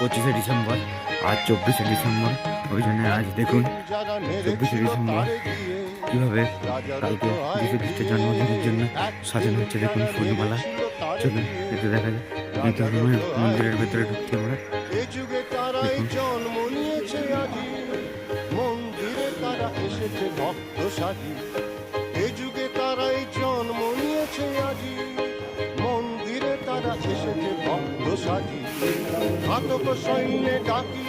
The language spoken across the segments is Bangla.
25শে ডিসেম্বর, আজ 24শে ডিসেম্বর। ওই জন্য আজ দেখুন 24শে ডিসেম্বর কীভাবে কালকে যীশু খ্রিস্টের জন্মদিনের জন্য সাজানো হচ্ছে। দেখুন ফুলমালা। চলুন একটু দেখা যায়। এই তো মন্দিরের ভেতরে ঢুকছি আমরা। মন্দিরে তারা এসেছে ভক্ত সাজি, এ যুগে তারাই জন্ম নিয়েছে আজি। মন্দিরে তারা এসেছে ভক্ত সাজি, ঘাতক সৈন্যে ডাকি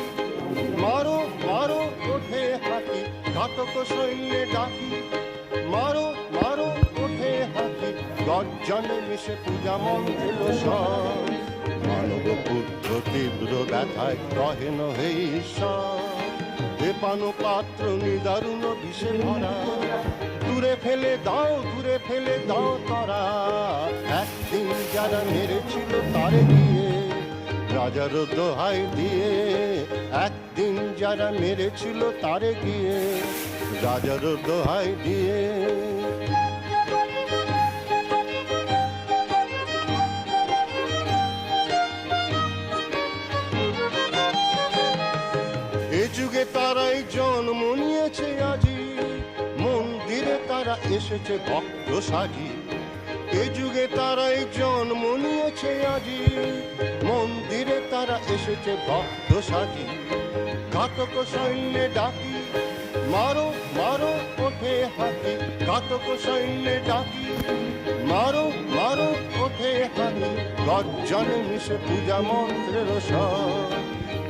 মারো মারো ওঠে হাতি। ঘাতক সৈন্যে ডাকি মারো মারো ওঠে হাতি। গর্জনে মিশে পূজা মন্ত্রের স্বর, মানব পুত্র তীব্র ব্যথায় কহেন হে ঈশ্বর। এ পান পাত্র নিদারুণ বিষে ভরা, দূরে ফেলে দাও দূরে ফেলে দাও তরা। একদিন যারা মেরেছিল তারে গিয়ে রাজার দোহাই দিয়ে, একদিন যারা মেরেছিল তারে গিয়ে রাজার দোহাই দিয়ে। এ যুগে তারাই জন্ম নিয়েছে আজি, মন্দিরে তারা এসেছে ভক্ত সাজি। এ যুগে তারাই জন্ম নিয়েছে আজি, মন্দিরে তারা এসেছে ভক্ত সাজি। ঘাতক সৈন্যে ডাকি মারো মারো ওঠে হাতি। ঘাতক সৈন্যে ডাকি মারো মারো ওঠে হাতি। গর্জনে মিশে পূজা মন্ত্রের স্বর,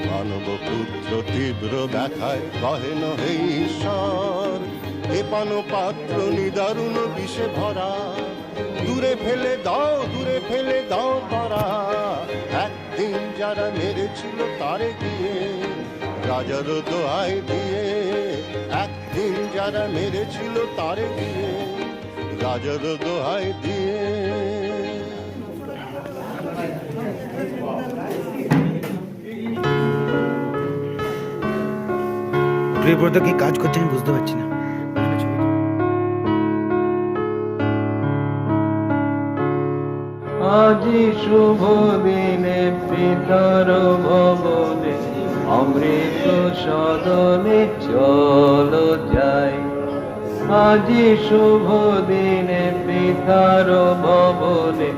মানব পুত্র তীব্র ব্যথায় কহেন হে ঈশ্বর। এ পান পাত্র নিদারুণ বিষে ভরা, দূরে ফেলে দাও দূরে ফেলে দাও তারা। একদিন যারা মেরেছিল তারে গিয়ে রাজার দোহাই দিয়ে, একদিন যারা মেরেছিল তারে গিয়ে রাজার দোহাই দিয়ে। তো কি কাজ করছে আমি বুঝতে পারছি না। আজি শুভ দিনে পিতার ভবনে, অমৃত সদনে চলো যাই। আজি শুভ দিনে পিতার ভবনে,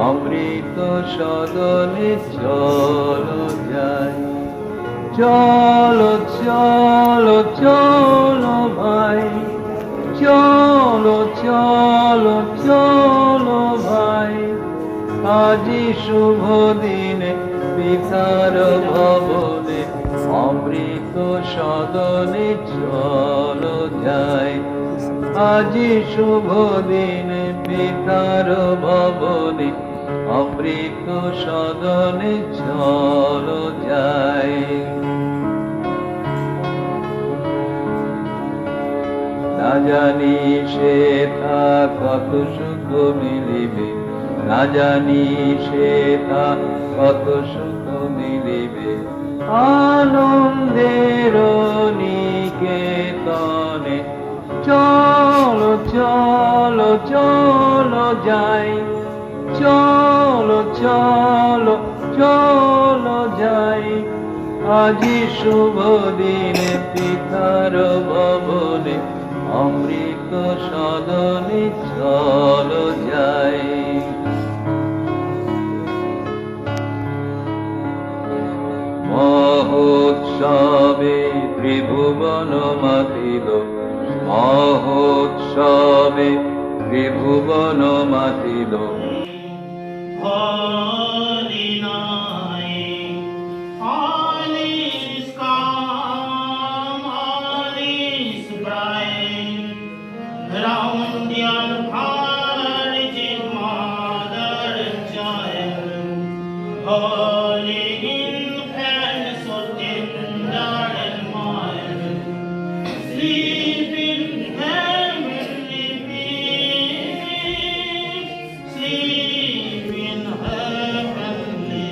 অমৃত সদনে চলো যাই। চলো চলো চলো ভাই, চলো চলো চলো ভাই। আজি শুভ দিনে পিতার ভবনে, অমৃত সদনে চলো যাই। আজি শুভ দিনে পিতার ভবনে, অমৃত সদনে চলো যাই। না জানি সেথা কত সুখ মিলিবে, না জানি সেথা কত সুখ মিলিবে। আনন্দের নিকেতনে চলো চলো চলো যাই। চলো চলো চলো যাই। আজি শুভ দিনে পিতার ভবনে, অমৃত সদনে চলো যাই। মহোৎসবে ত্রিভুবন মাতিল, মহোৎসবে ত্রিভুবন মাতিল। Holy night, all is calm, all is bright, round your virgin mother and child. Holy infant, so tender and mild, sleep in heavenly peace, sleep in heavenly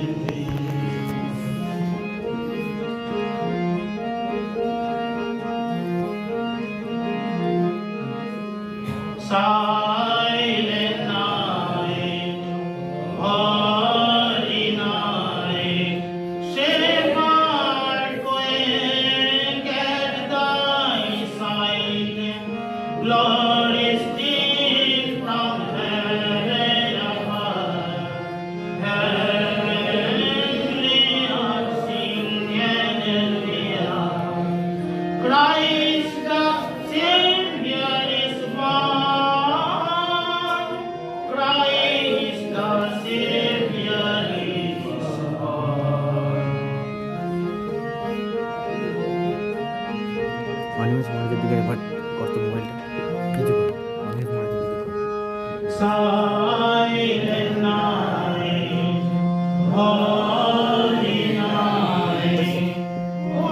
peace. Silent night, holy night, Lord is deep from heaven above. Heavenly hearts sing hallelujah. Christ the Savior is born. Christ the Savior is born. Animesh মহারাজের দিকে এবার করতো মোবাইলটা কিছু করো অনিমেষ মহারাজের দিকে করো। Silent night, holy night,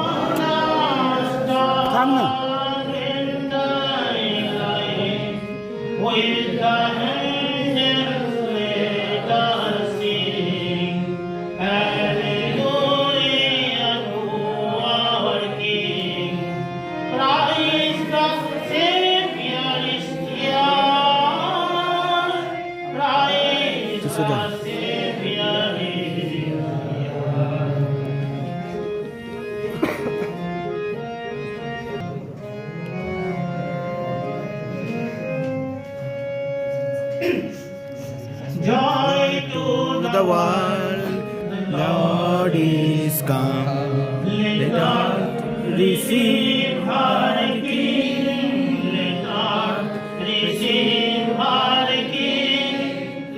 one last dark in daylight, with the angels let us sing, hallelujah to our King. Christ the Savior is here. Christ the Savior is here. Joy to the world, Lord is come, let earth receive her King. Let earth receive her King.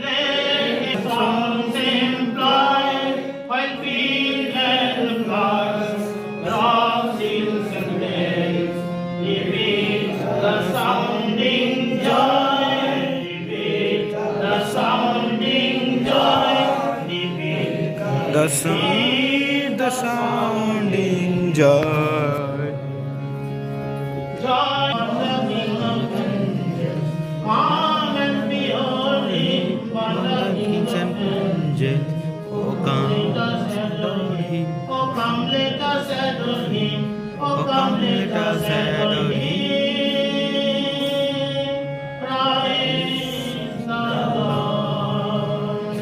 Let his songs employ while field and flowers, drops, hills and dales, repeat the sounding joy. Repeat the sounding joy. Repeat the sounding joy. joy of the King of angels. Come and behold him, for the King of angels. Oh Let us adore him. Oh, come, let us adore him. Oh, come, let us adore him. Praise the Lord.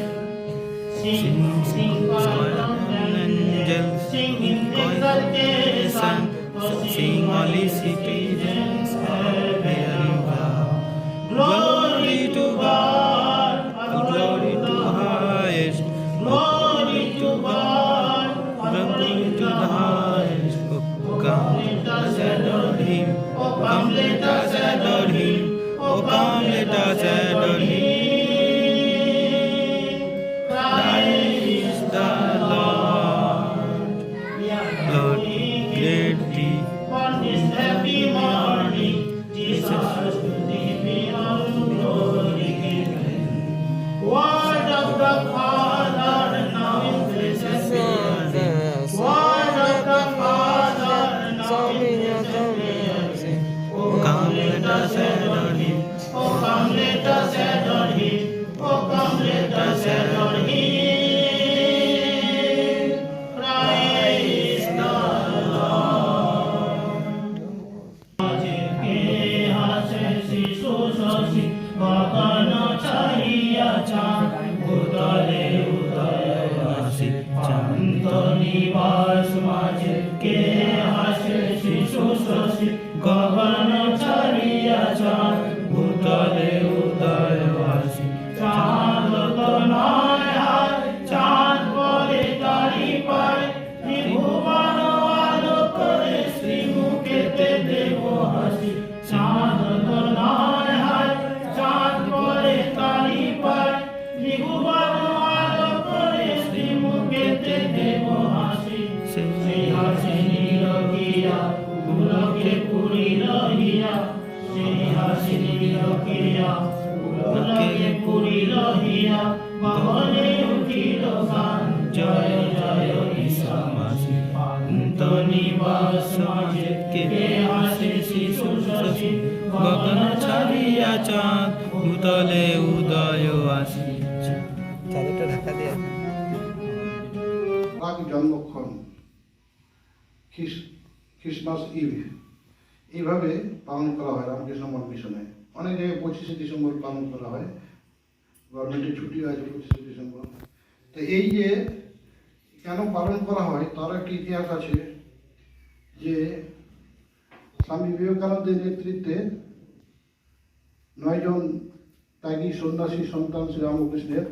Sing, sing, choir of angels. Sing in exaltation. Sing holy citizens, heaven bow. Glory to God. All glory to highest. Glory to God. Glory to the highest. Oh, come, let us adore him. Oh, come, let us adore him. Oh, come, let us adore him. Christ The Lord, Lord, great thee. on this happy morning, Jesus to thee be all glory given. Word of the Father, now in places being. Word of the Father, now in places being. Oh, Come, let us adore him. oh, come, let us adore him. Oh, come, let us adore him. Praise the Lord. के हासे शिशु शशि गगन छाइया चाँद भूतले उदय हासि चांद निवास माझे के हासे शिशु शशि गगन छाइया चाँद भूतले उदय हासि चाँद तो नय हाय चाँद परे तारी पाए त्रिभुवन आलो करे श्री मुखेते देव हासि चाँद तो नय हाय चाँद परे तारी पाए त्रिभुवन आलो करे श्री मुखेते देव हासि सिंहासनी रखिया पुलके पुरी रहिया सिंहासनी रखिया पुलके पुरी रहिया भवने उठिल गान जय जय ईशा मसीह अंत निवास माझे के हासे शिशु शशि गगन छाड़िया चाँद भूतले उदय আসি। চাদরটা ঢাকা দিয়ে প্রাক জন্মক্ষণ খ্রিসমাস ইভ এইভাবে পালন করা হয় রামকৃষ্ণ মঠ মিশনে। অনেক জায়গায় 25শে ডিসেম্বর পালন করা হয়, গভর্নমেন্টের ছুটি আছে 25শে ডিসেম্বর। তো এই যে কেন পালন করা হয় তার একটা ইতিহাস আছে, যে স্বামী বিবেকানন্দের নেতৃত্বে 9 জন ত্যাগী সন্ন্যাসী সন্তান শ্রীরামকৃষ্ণের,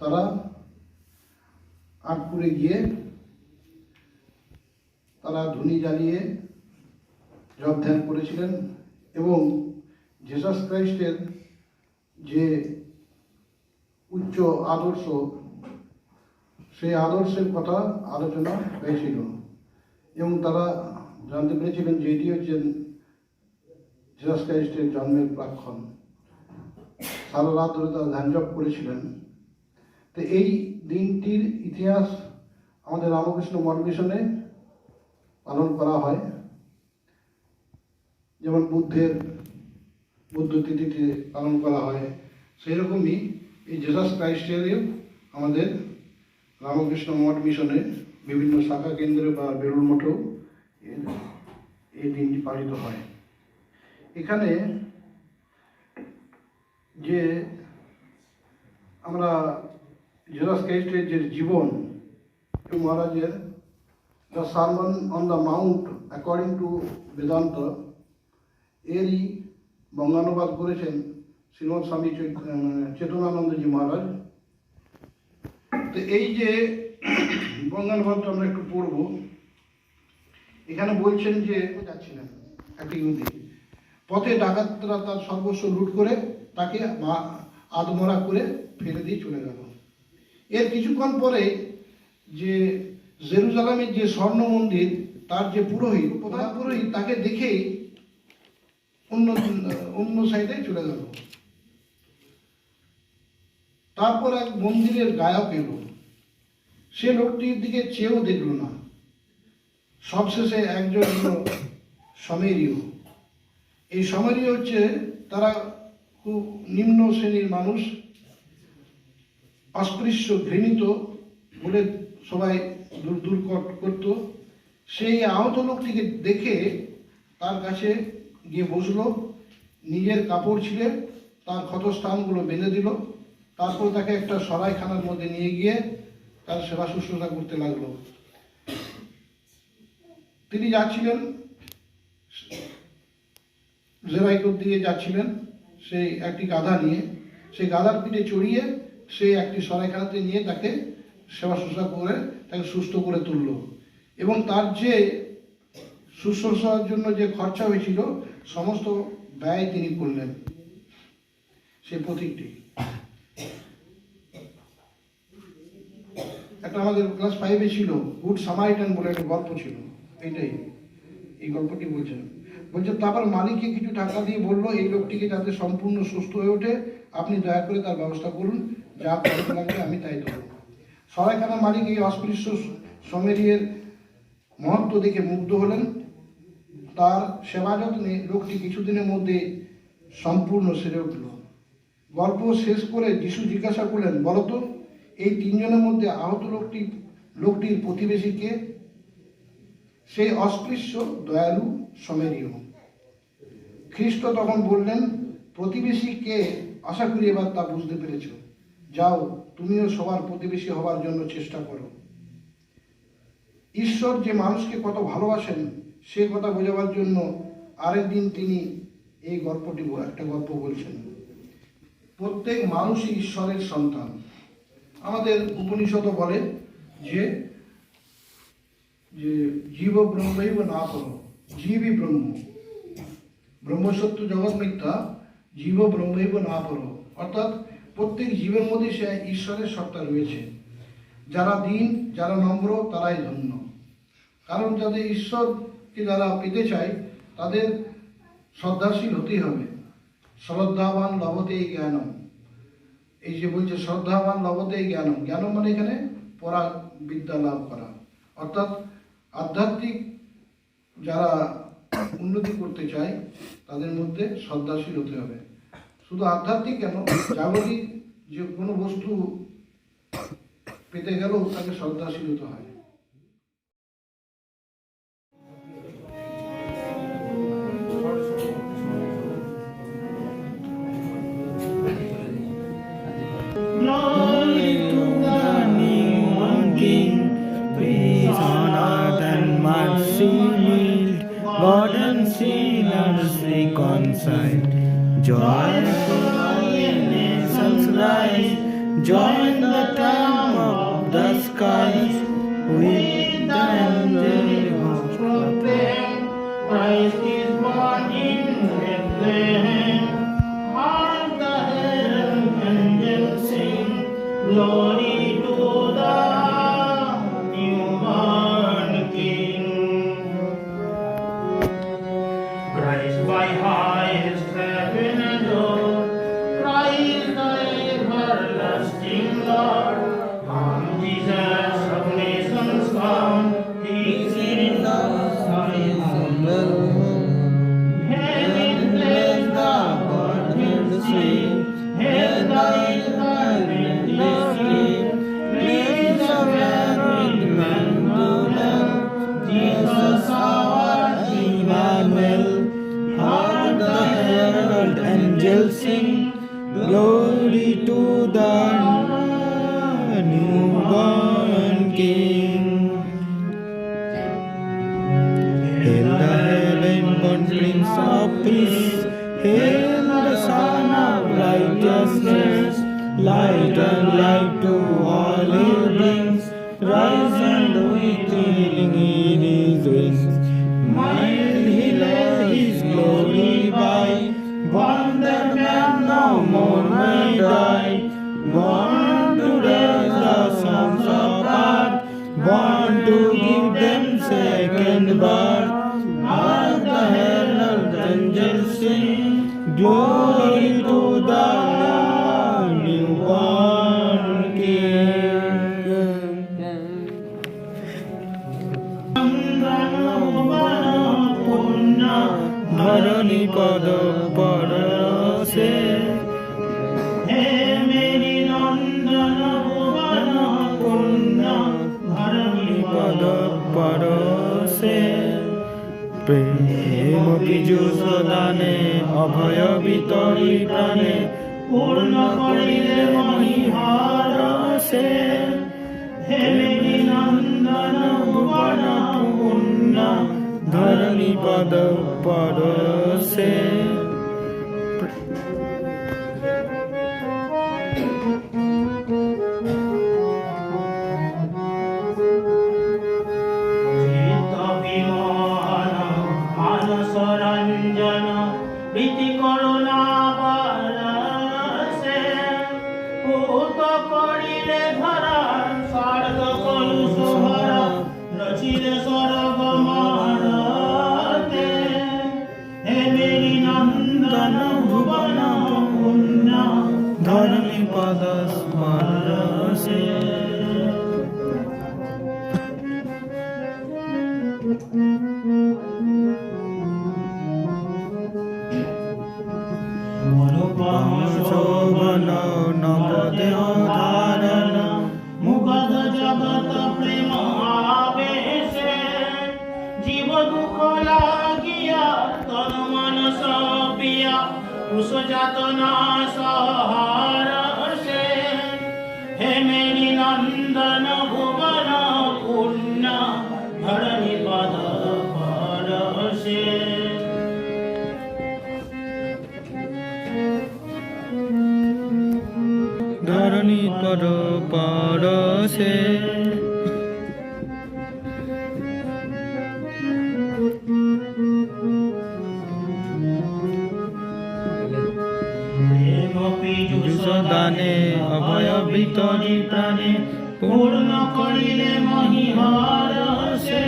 তারা আটপুরে গিয়ে তারা ধুনি জ্বালিয়ে জপ ধ্যান করেছিলেন এবং জিসাস ক্রাইস্টের যে উচ্চ আদর্শ, সেই আদর্শের কথা আলোচনা হয়েছিল এবং তারা জানতে পেরেছিলেন যে এটি হচ্ছেন জিসাস ক্রাইস্টের জন্মের প্রাক্ষণ। সারা রাত ধরে তারা ধ্যান জপ করেছিলেন। তো এই দিনটির ইতিহাস আমাদের রামকৃষ্ণ মঠ মিশনে পালন করা হয়। যেমন বুদ্ধ তিথিতে পালন করা হয়, সেই রকমই এই জিসাস ক্রাইস্টেরও আমাদের রামকৃষ্ণ মঠ মিশনে বিভিন্ন শাখা কেন্দ্রে বা বেলুড় মঠেও এই দিনটি পালিত হয়। এখানে যে আমরা জিসাস ক্রাইস্টের যে জীবন মহারাজের the সারমন on the Mount according to Vedanta, এরই বঙ্গানুবাদ করেছেন শ্রীমৎ স্বামী চেতনানন্দজি মহারাজ। তো এই যে বঙ্গানুবাদটা আমরা একটু পড়ব। এখানে বলছেন যে যাচ্ছিলেন একটি ইহুদি, পথে ডাকাতরা তার সর্বস্ব লুট করে তাকে আধমরা করে ফেলে দিয়ে চলে গেল। এর কিছুক্ষণ পরে যে জেরুজালেমের যে স্বর্ণ মন্দির, তার যে প্রধান পুরোহিত তাকে দেখেই অন্য সাইডে চলে গেল। তারপর এক মন্দিরের গায়ক এলো, সে লোকটির দিকে চেয়েও দেখল না। সবশেষে একজন হলো সমেরীয়। এই সমেরীয় হচ্ছে তারা খুব নিম্ন শ্রেণীর মানুষ, অস্পৃশ্য, ঘৃণিত বলে সবাই দূর করত। সেই আহত লোকটিকে দেখে তার কাছে গিয়ে বসলো, নিজের কাপড় ছিঁড়ে তার ক্ষতস্থানগুলো বেঁধে দিল। তারপর তাকে একটা সরাইখানার মধ্যে নিয়ে গিয়ে তার সেবা শুশ্রূষা করতে লাগলো। তিনি যাচ্ছিলেন, জেরাইকোট দিয়ে যাচ্ছিলেন সেই একটি গাধা নিয়ে। সেই গাধার পিঠে চড়িয়ে সেই একটি সরাইখানাতে নিয়ে তাকে সেবা শুশ্রূষা করে তাকে সুস্থ করে তুলল এবং তার যে শুশ্রূষার জন্য যে খরচা হয়েছিল সমস্ত ব্যয় তিনি করলেন। সেই প্রতীকটি একটা আমাদের ক্লাস 5-এ ছিল, গুড সামারিটান বলে একটা গল্প ছিল। এইটাই এই গল্পটি বলছে তারপর মালিককে কিছু টাকা দিয়ে বললো, এই লোকটিকে যাতে সম্পূর্ণ সুস্থ হয়ে ওঠে আপনি দয়া করে তার ব্যবস্থা করুন, যা খরচ লাগবে আমি তাই দেবো। সরাইখানার মালিক এই অস্পৃশ্য সমেরিয়ের মহত্ব দেখে মুগ্ধ হলেন। তার সেবা যত্নে লোকটি কিছুদিনের মধ্যে সম্পূর্ণ সেরে উঠল। গল্প শেষ করে যিশু জিজ্ঞাসা করলেন, বলতো এই 3 জনের মধ্যে আহত লোকটির প্রতিবেশী কে? সেই অস্পৃশ্য দয়ালু সমেরীয়। খ্রিস্ট তখন বললেন, প্রতিবেশী কে আশা করি এবার তা বুঝতে পেরেছ। যাও, তুমিও সবার প্রতিবেশী হবার জন্য চেষ্টা করো। ঈশ্বর যে মানুষকে কত ভালোবাসেন সে কথা বোঝাবার জন্য আরেকদিন তিনি এই একটা গল্প বলছেন। প্রত্যেক মানুষই ঈশ্বরের সন্তান। আমাদের উপনিষদ বলে যে জীব ব্রহ্মৈব না করো, জীবই ব্রহ্ম, ব্রহ্মসত্য জগৎ মিথ্যা, জীব ব্রহ্মৈব না করো। অর্থাৎ প্রত্যেক জীবের মধ্যে সে ঈশ্বরের সত্তা রয়েছে। যারা দীন, যারা নম্র, তারাই ধন্য। কারণ যাদের ঈশ্বরকে যারা পেতে চায় তাদের শ্রদ্ধাশীল হতেই হবে। শ্রদ্ধাবান লভতেই জ্ঞানম। এই যে বলছে শ্রদ্ধাবান লভতেই জ্ঞানম, জ্ঞানম মানে এখানে পড়া, বিদ্যা লাভ করা। অর্থাৎ আধ্যাত্মিক যারা উন্নতি করতে চায় তাদের মধ্যে শ্রদ্ধাশীল হতে হবে। শুধু আধ্যাত্মিক কেন, জাগতিক যে কোনো বস্তু পেতে গেলেও তাকে শ্রদ্ধাশীল হতে হয়। Glory to the newborn King, peace on earth and mercy mild, God and sinners reconciled. Joyful nations rise, join the time of the skies, with the angels proclaim, Christ is born in Bethlehem. Hark the herald angels sing, glory to the newborn King. Christ by highest heaven adored, Christ the everlasting Lord. Come Jesus of nations come, He is in the highest heaven. Heaven bless the Godhead sing, hail the incarnate sleep. Praise the very Emmanuel, Jesus our Emmanuel. Hark the herald angels sing, glory to the newborn King. Hail the heaven-born Prince of Peace, hail the Son of righteousness. Light and life to all He brings, rise and with healing in His wings. Mild He led His glory by, born that man no more may die. Born to raise the sons of God, born to give them second birth. Hark the herald angels sing, glory to the newborn King. ধরণী পদ পরশে, হে মেরি নন্দন ভুবন পূর্ণ, ধরণী পদ পরশে। প্রেম পীযুষ দানে, অভয় বিতরি প্রাণে, পূর্ণ করিলে মহিহার সে। হে মেরি নন্দন ভুবন পূর্ণ, ধরণী পদ পরশে। মানসরঞ্জন প্রীতি করুণা পরশে, ভূত করিলে ধরা স্বর্গ কলুষ ভরা, রচিলে স্বর্গ মারতে। হে মেরি নন্দন ভুবন পূর্ণ, ধরণী পদ স্পর্শে। অনুপম শোভন নবদেহ ধারণ, মুগধ জগৎ প্রেম আবেশে। জীব দুঃখ লাগিয়া তন মনস পিয়া, কুশ যাতনা সহরসে। হে মেরি নন্দন ভুবন পূর্ণ, ধরণী পদ পরশে। ধরণী পদ পরশে। দানে অভয় ভিতরি প্রাণে, পূর্ণ করিলে মহিহার সে।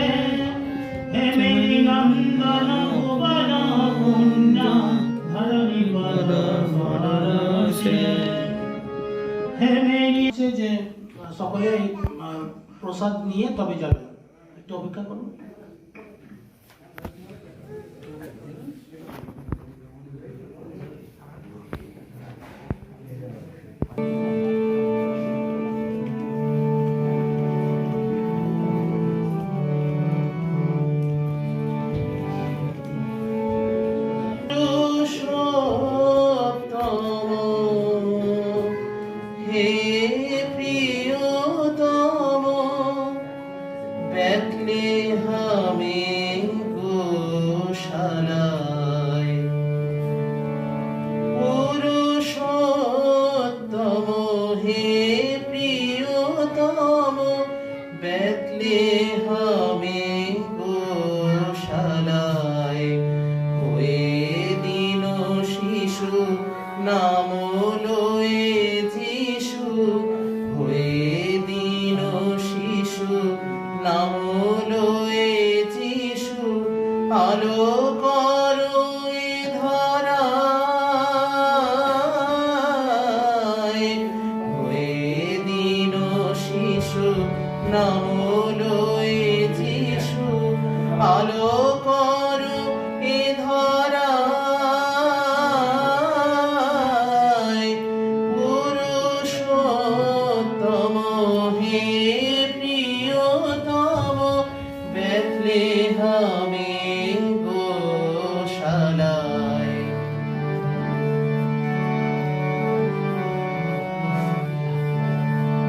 হে মেরি নন্দন ভুবন পূর্ণ, ধরণী পদ পরশে। যে সকলে প্রসাদ নিয়ে তবে যাবে, একটু অপেক্ষা করুন। Bethlehem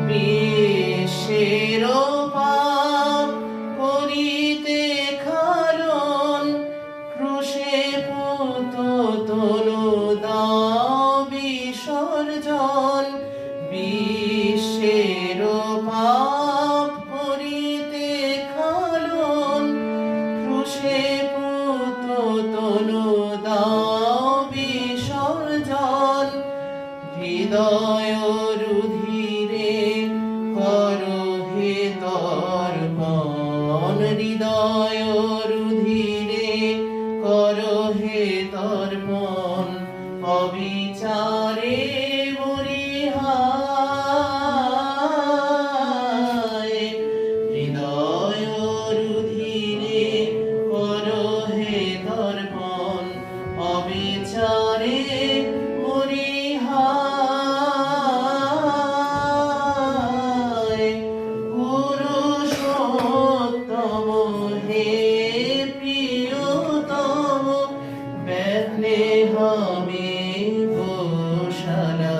বিশ্বের পাপ করিতে খারণ ক্রুশে পুত তনু দাও বিসর্জন বিশ্বের পাপ করিতে খারণ ক্রুশে পুত তনু দাও বিসর্জন হৃদয় রুধিরে করো হে তর্পণ হৃদয় রুধিরে করো হে তর্পণ অবিচারে মরিহায় হৃদয় রুধিরে করো হে তর্পণ অবিচারে মরিহায় পুরুষোত্তম হে প্রিয়তম বেথলেহেমে গোশালায়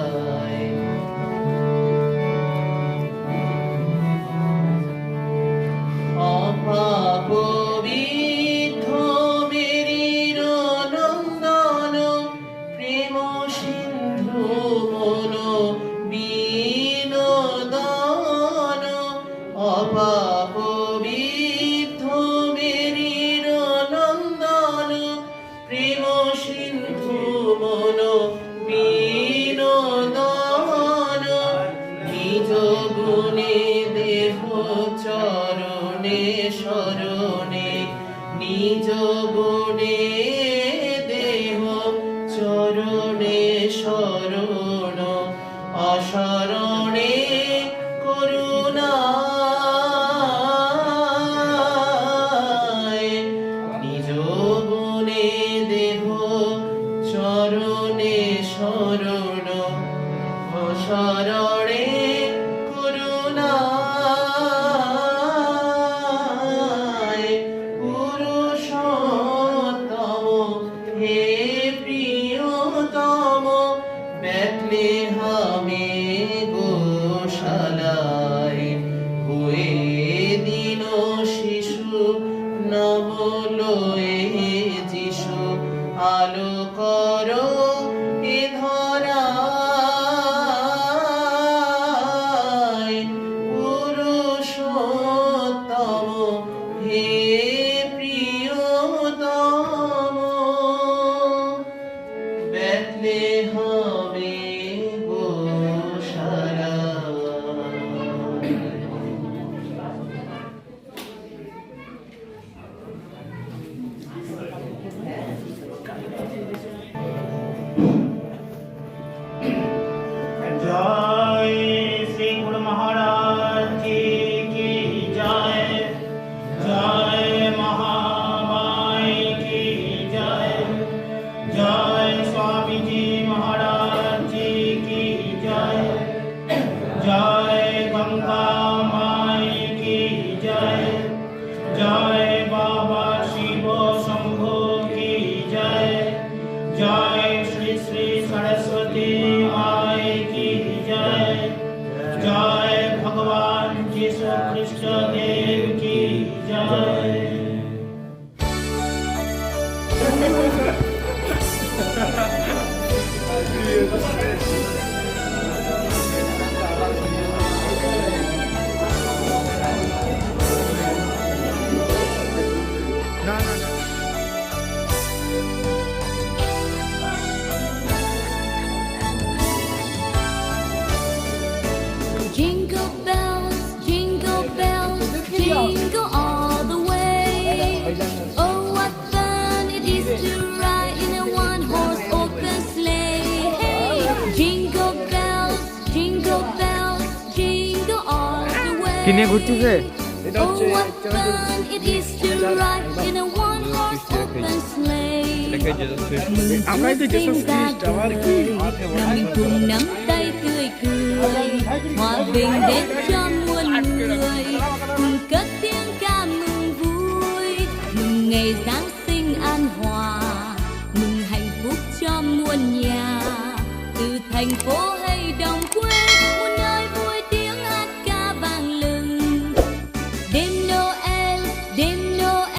অপাপবিদ্ধ মেরির নন্দন প্রেম সিন্ধু মন বিনোদন অপাপবিদ্ধ মেরির নন্দন প্রেম সিন্ধু মন বিনোদন নিজ গুণে দেহ চরণে শরণে নিজ গুণে দেহ চরণে শরণ অশরণে করুণায় নিজ গুণে দেহ চরণে শরণ অশরণে করুণায় পুরুষোত্তম হে প্রিয়তম বেথলেহেমে গোশালায় হয়ে দিন শিশু নাম লয়ে যিশু আলো করো এ ধরায় পুরুষোত্তম হে প্রিয়তম বেথলেহেমে গোশালায় जय श्री गुरु महाराज जी की जय जय महामाई की जय जय स्वामी जी महाराज जी की जय जय गंगा माई की जय जय बाबा शिव शंभो की जय जय श्री श्री सरस्वती माई की जय जय भगवान यीशु ख्रिस्ट देव की जय Jingle bells, jingle all the way. Oh, what fun it is to ride in a one-horse open sleigh. Hey, jingle bells, jingle all the way. কিনে ঘুরতেছে Oh, what fun it is to ride in a one-horse open sleigh. আমরাই তো জেসুস খ্রিস্ট আমার কি Mình cùng nắm tay tươi cười, hòa bình đến cho muôn người, cùng cất tiếng ca mừng vui, mừng ngày Giáng sinh an hòa, mừng hạnh phúc cho muôn nhà, từ thành phố